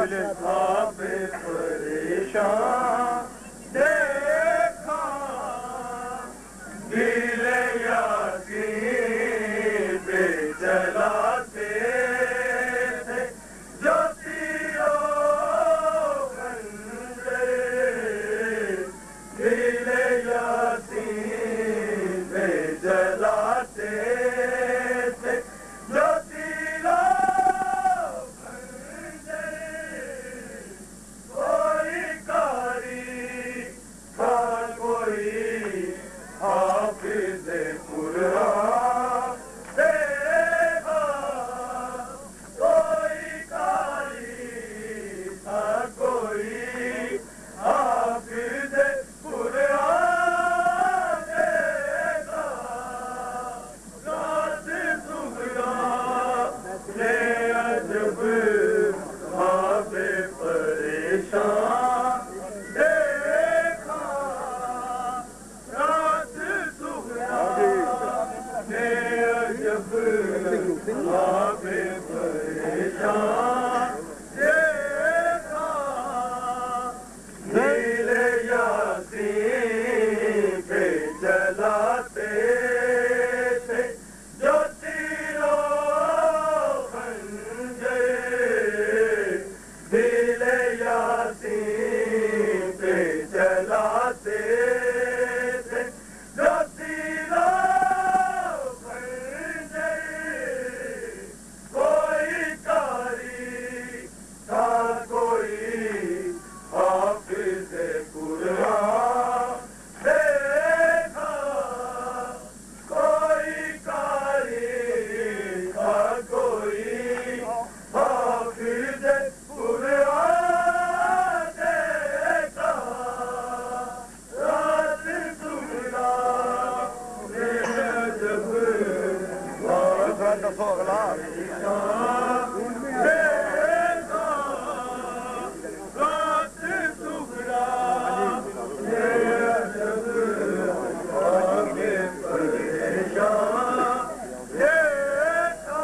आप परेशान देखा दिल यासीन पे चलाते थे जो तीरों खंजर दिल यासीन पे जलाते थे जो तीरों कोई कारी था कोई हाफिज़ कुरान देखा कोई कारी था कोई हाफिज़ कुरान देखा रात सुगरा ने अजब आपे परेशान देखा रात सुगरा ने अजब आपे परेशान देखा दिल यासीन पे जलाते थे जो तीरों खंजर दिल यासीन पे जलाते थे जो तीरों खंजर कोई कारी था कोई हाफिज़ कुरान देखा कोई कारी था कोई हाफिज़ कुरान देखा रात सुगरा ने अजब देखा रात सुगरा ने अजब आपे परेशान देखा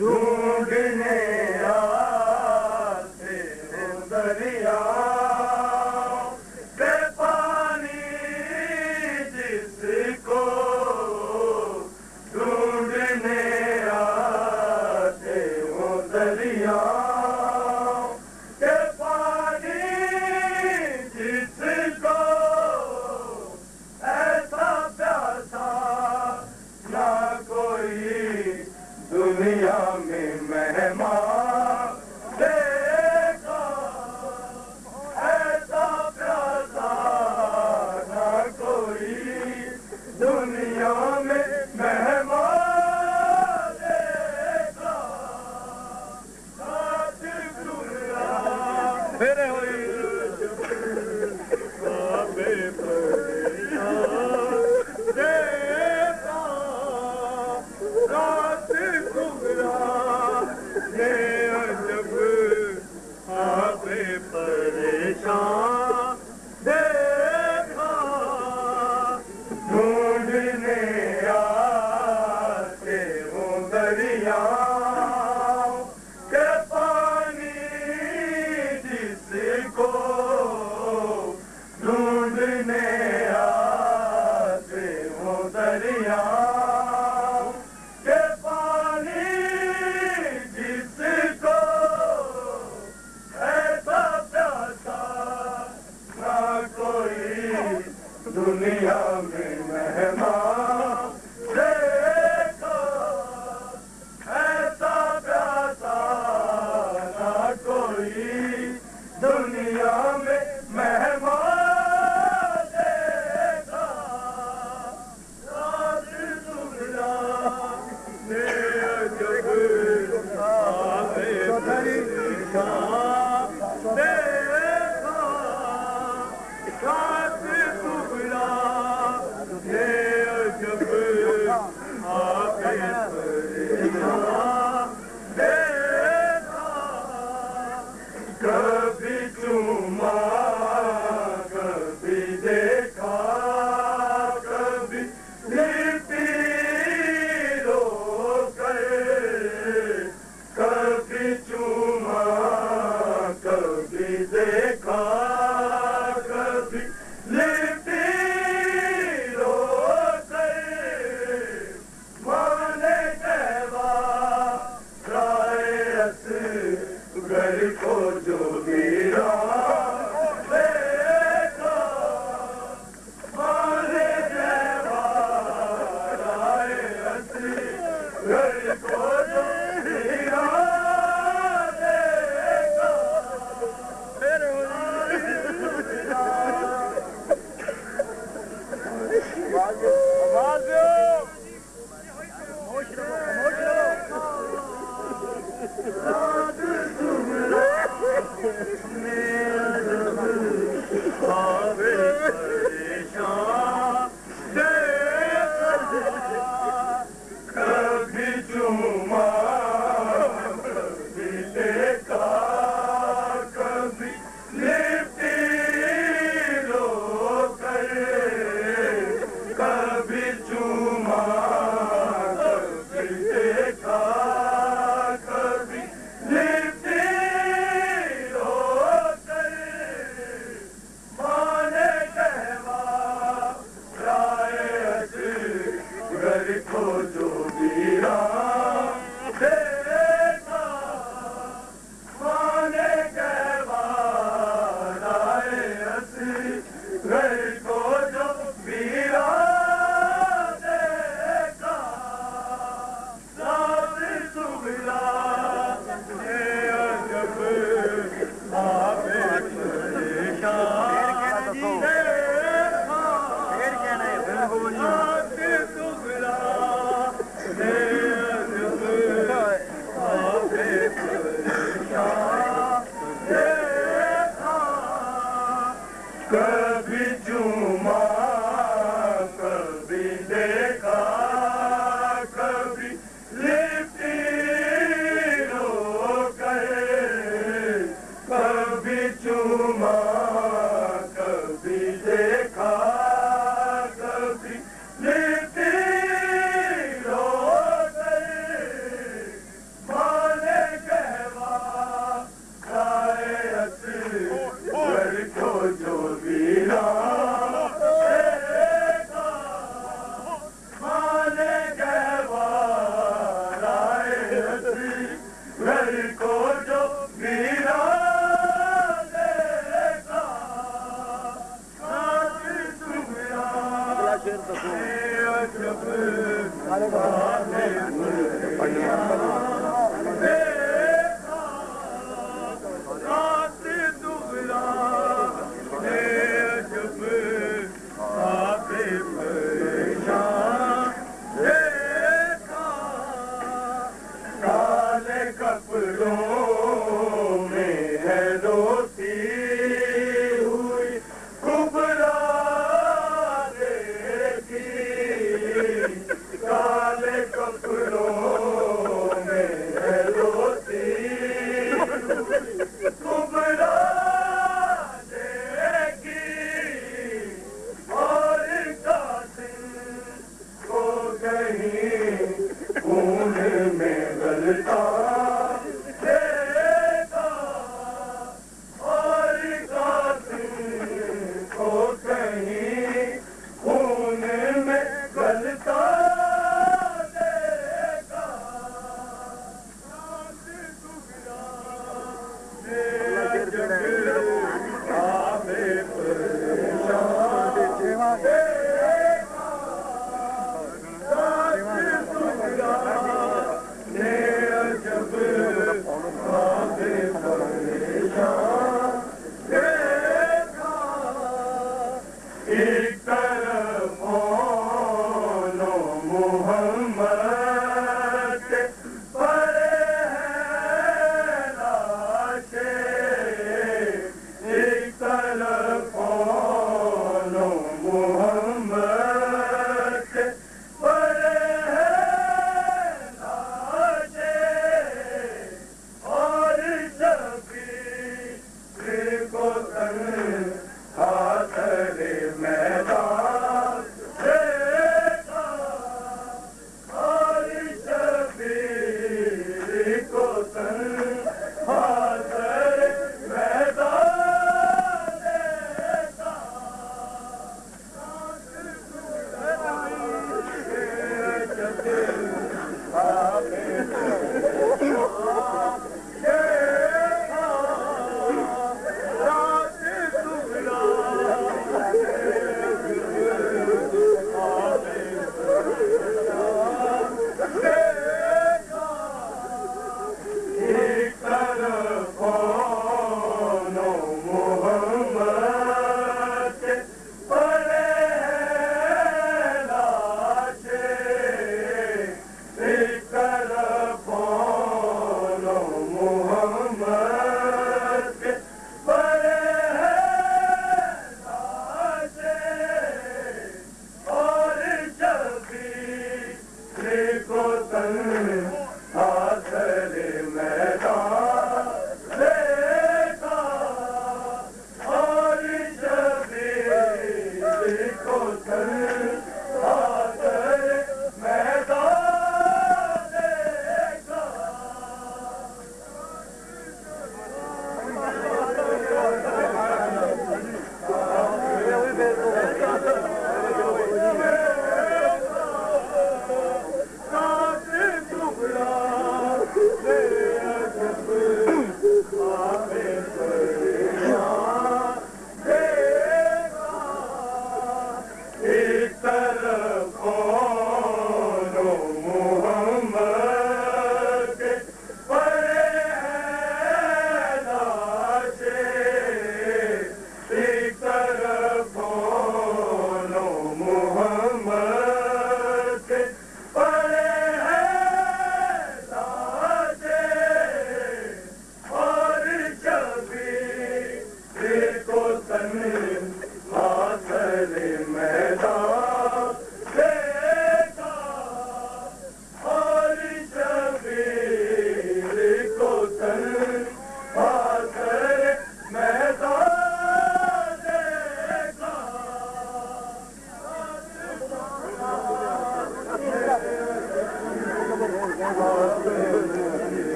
ढूंढने आते हैं दरिया के पानी जिसको ढूंढने आते हो दरिया के पानी जिसको ऐसा प्यासा ना कोई दुनिया में मेहमान देखा ऐसा प्यासा ना कोई दुनिया में मेहमान देखा रात सुगरा फिर हुई आपे परेशान देखा रात सुगरा ने अजब आपे परेशान देखा ढूंढने आते हो दरिया के पानी जिसको ढूंढने आते हो दरिया के पानी जिसको ऐसा प्यासा ना कोई दुनिया में मेहमान देखा ऐसा प्यासा ना कोई दुनिया में मेहमान देखा रात सुगरा ने अजब आपे परेशान देखा रात सुगरा ने अजब आपे परेशान देखा कभी चूमा कभी देखा कभी लिपि रो कर कभी चूमा को जो वीरा देखा मारे जवाराए हसी घर को जो वीरा देखा फिर आवाज कभी चुमा कभी देखा कभी लिपटी रो कर कभी चुमा कभी देखा कभी लिपटी रो कर माने कहवा राय घर को जो वीरा देखा माने कहवा राय घर को जो वीरा देखा साथ सुगला ये अजब आपे परेशान कभी चुमा कभी देखा कभी लिपटी रो कर कभी चुमा कभी देखा कभी लिपटी रो कर माने कहवा राय घर को जो वीरा देखा माने कहवा राय घर को जो वीरा देखा साथ सुगला अजब आपे देखा साथ दुगला अजब आपे परेशान देखा काले कपड़ों में है रोती हुई कुबरा देखी काले कपड़ों में है रोती हुई कुबरा देखी और कातिल को कहीं खून में गलता देखा और कातिल को कहीं खून में गलता देखा साथ सुगला जब आपे परेशान देखा साथ सुगला जब आपे परेशान देखा एक तरफ नो मोहम्मद पड़े हैं लाशें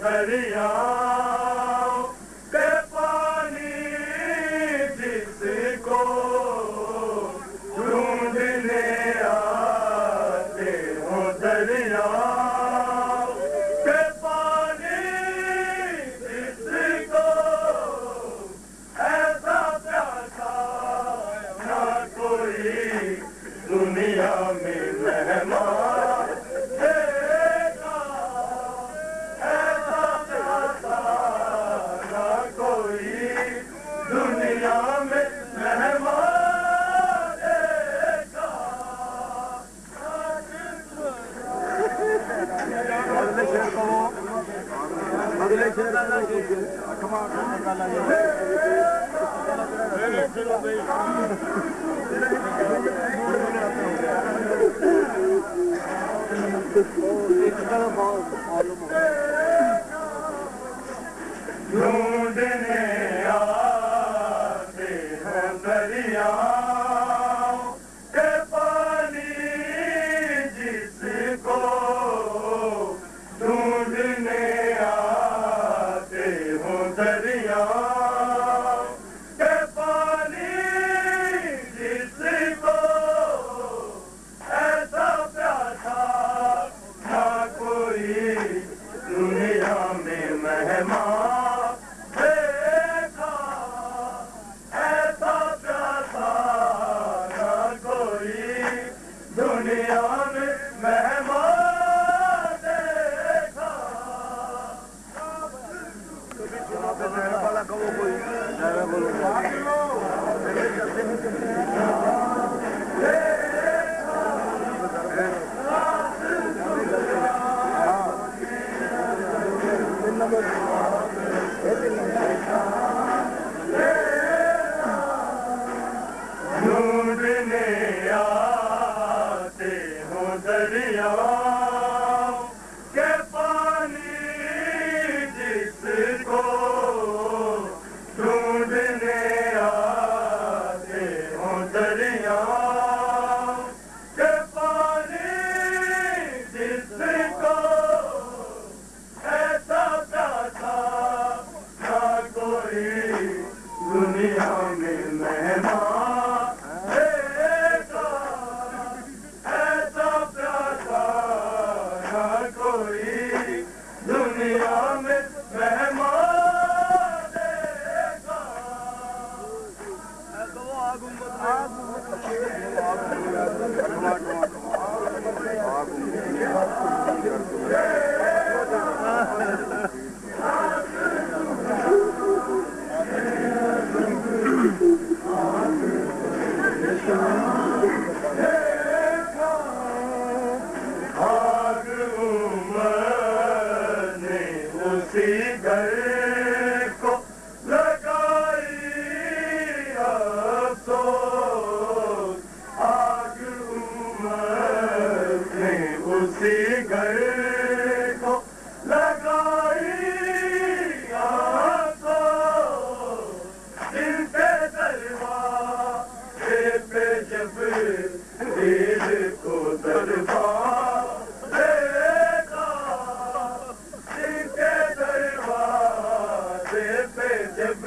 दरियाओं के पानी जिसको ढूंढने आते हो दरियाओं के पानी जिसको ऐसा प्यासा ना कोई दुनिया में मेहमान देखा, ऐसा प्यासा ना कोई दुनिया में मेहमान देखा। अगले शेर ढूंढने आते हैं दरियाओं के पानी जिसको ढूंढने आते हो दरियाओं के पानी जिसको ऐसा प्यासा ना कोई दुनिया में मेहमान देखा, ऐसा प्यासा ना कोई दुनिया में मेहमान देखा। वाला कहो कोई ढूंढने आते हो दरियाओं के पानी जिसको ढूंढने आते हो दरियाओं के पानी जिसको ऐसा प्यासा ना कोई दुनिया में मेहमान देखा, ऐसा प्यासा ना कोई दुनिया में मेहमान देखा। आग उमर ने उसी घर को लगाई अफसोस, आग उमर ने उसी घर को लगाई अफसोस, जिनके दरबार पे जब दिल को दरबार देखा, जिनके दरबार पे जब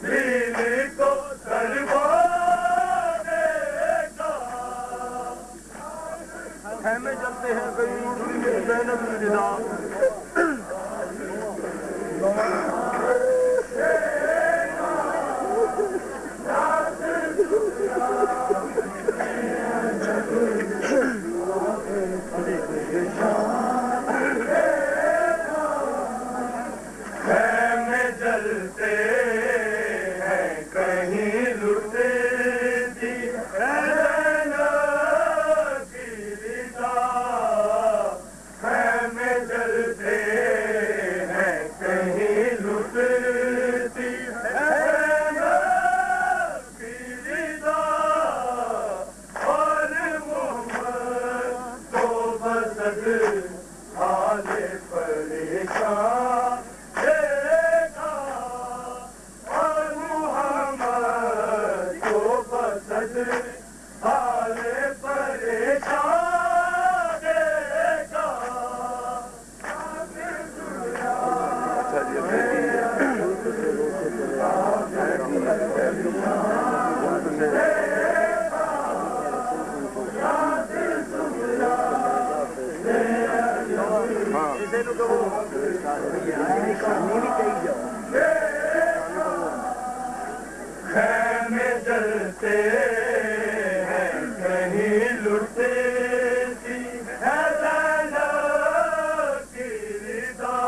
दिल को दरबार देखा। खेमे चलते हैं कहीं ज़ैनब निदा खेमे जलते हैं कहीं लुटती है ज़ैनब की रिदा, खेमे जलते हैं कहीं लुटती है ज़ैनब की रिदा, और मोहम्मद को बसद हाले परेशान देखा, और मुहम्मद को बसद हाले परेशान देखा। खैमे जलते हैं कहीं लुटती है ज़ैनब की रिदा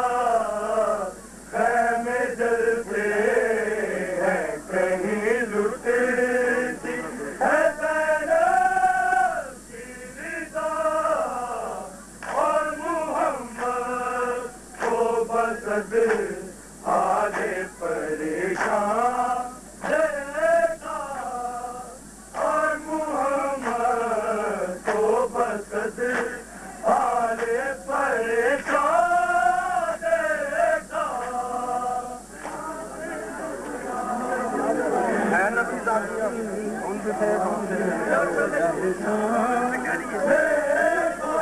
खैमे जलते हैं कहीं लुटती है ज़ैनब की रिदा और मुहम्मद को बसद हाले परेशान देखा और मुहम्मद को बसद हाले परेशान देखा है नबी दादियाँ उनके थे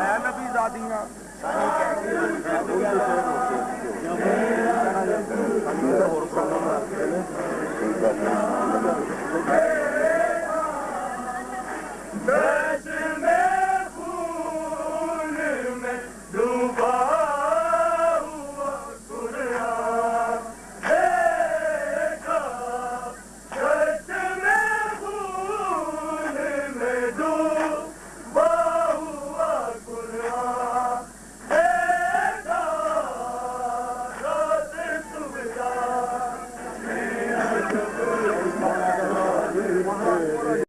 है नबी दादियाँ